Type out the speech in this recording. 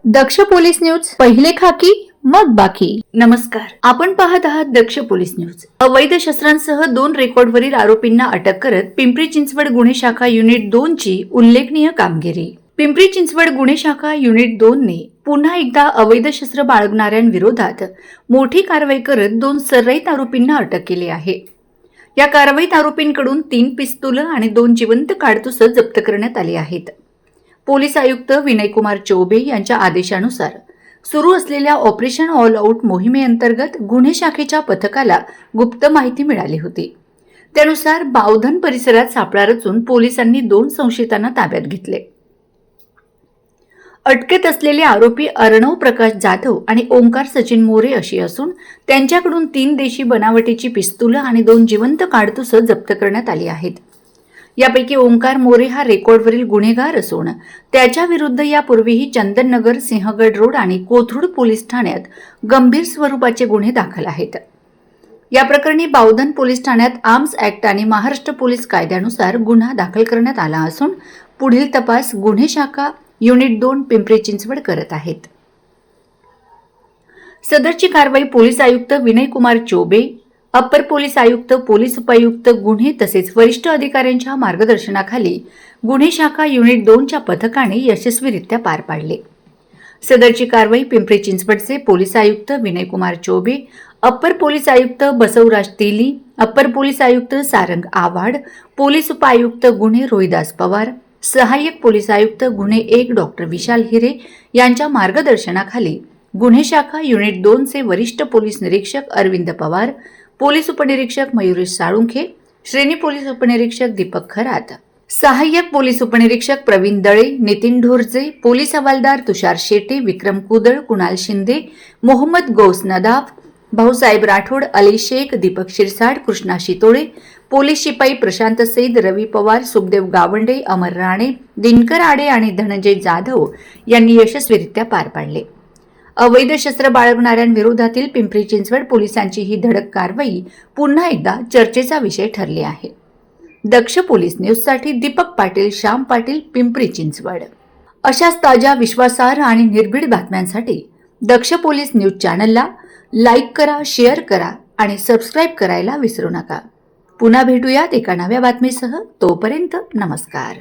दक्ष police news, पहिले खाकी मग बाकी. नमस्कार, आपण पाहत आहात दक्ष पोलीस न्यूज. अवैध शस्त्रांसह 2 रेकॉर्डवरील आरोपींना अटक करत पिंपरी चिंचवड गुन्हे शाखा युनिट 2 ची उल्लेखनीय कामगिरी. पिंपरी चिंचवड गुन्हे शाखा युनिट 2 ने पुन्हा एकदा अवैध शस्त्र बाळगणाऱ्यांविरोधात मोठी कारवाई करत 2 सर्राईत आरोपींना अटक केली आहे. या कारवाईत आरोपींकडून 3 पिस्तूल आणि 2 जिवंत काडतुस जप्त करण्यात आली आहेत. पोलीस आयुक्त विनयकुमार चौबे यांच्या आदेशानुसार सुरू असलेल्या ऑपरेशन ऑल आउट मोहिमेअंतर्गत गुन्हे शाखेच्या पथकाला गुप्त माहिती मिळाली होती. त्यानुसार बावधन परिसरात सापळा रचून पोलिसांनी 2 संशयितांना ताब्यात घेतले. अटकेत असलेले आरोपी अर्णव प्रकाश जाधव आणि ओंकार सचिन मोरे अशी असून त्यांच्याकडून 3 देशी बनावटीची पिस्तूल आणि 2 जिवंत काडतुस जप्त करण्यात आली आहेत. यापैकी ओंकार मोरे हा रेकॉर्डवरील गुन्हेगार असून त्याच्या विरुद्ध यापूर्वीही चंदननगर, सिंहगड रोड आणि कोथरूड पोलीस ठाण्यात गंभीर स्वरूपाचे गुन्हे दाखल आहेत. या प्रकरणी बावधन पोलीस ठाण्यात आर्म्स ऍक्ट आणि महाराष्ट्र पोलीस कायद्यानुसार गुन्हा दाखल करण्यात आला असून पुढील तपास गुन्हे शाखा युनिट 2 पिंपरी चिंचवड करत आहेत. सदरची कारवाई पोलीस आयुक्त विनयकुमार चौबे, अप्पर पोलीस आयुक्त, पोलीस उपायुक्त गुन्हे तसेच वरिष्ठ अधिकाऱ्यांच्या मार्गदर्शनाखाली गुन्हे शाखा युनिट 2 च्या पथकाने यशस्वीरित्या पार पाडले. सदरची कारवाई पिंपरी चिंचवडचे पोलीस आयुक्त विनयकुमार चौबे, अप्पर पोलीस आयुक्त बसवराज तेली, अप्पर पोलीस आयुक्त सारंग आव्हाड, पोलीस उपायुक्त गुन्हे रोहिदास पवार, सहाय्यक पोलीस आयुक्त गुन्हे 1 डॉक्टर विशाल हिरे यांच्या मार्गदर्शनाखाली गुन्हे शाखा युनिट 2 चे वरिष्ठ पोलीस निरीक्षक अरविंद पवार, पोलीस उपनिरीक्षक मयुरेश साळुंखे, श्रेणी पोलीस उपनिरीक्षक दीपक खरात, सहाय्यक पोलीस उपनिरीक्षक प्रवीण दळे, नितीन ढोरजे, पोलीस हवालदार तुषार शेटे, विक्रम कुदळ, कुणाल शिंदे, मोहम्मद गौस नदाफ, भाऊसाहेब राठोड, अली शेख, दीपक शिरसाड, कृष्णा शितोळे, पोलीस शिपाई प्रशांत सैद, रवी पवार, सुखदेव गावंडे, अमर राणे, दिनकर आडे आणि धनंजय जाधव यांनी यशस्वीरित्या पार पाडले. अवैध शस्त्र बाळगणाऱ्यांविरोधातील पिंपरी चिंचवड पोलिसांची ही धडक कारवाई पुन्हा एकदा चर्चेचा विषय ठरली आहे. दक्ष पोलीस न्यूजसाठी दीपक पाटील, श्याम पाटील, पिंपरी चिंचवड. अशाच ताज्या, विश्वासार्ह आणि निर्भीड बातम्यांसाठी दक्ष पोलीस न्यूज चॅनलला लाईक करा, शेअर करा आणि सबस्क्राईब करायला विसरू नका. पुन्हा भेटूयात एका नव्या बातमीसह. तोपर्यंत नमस्कार.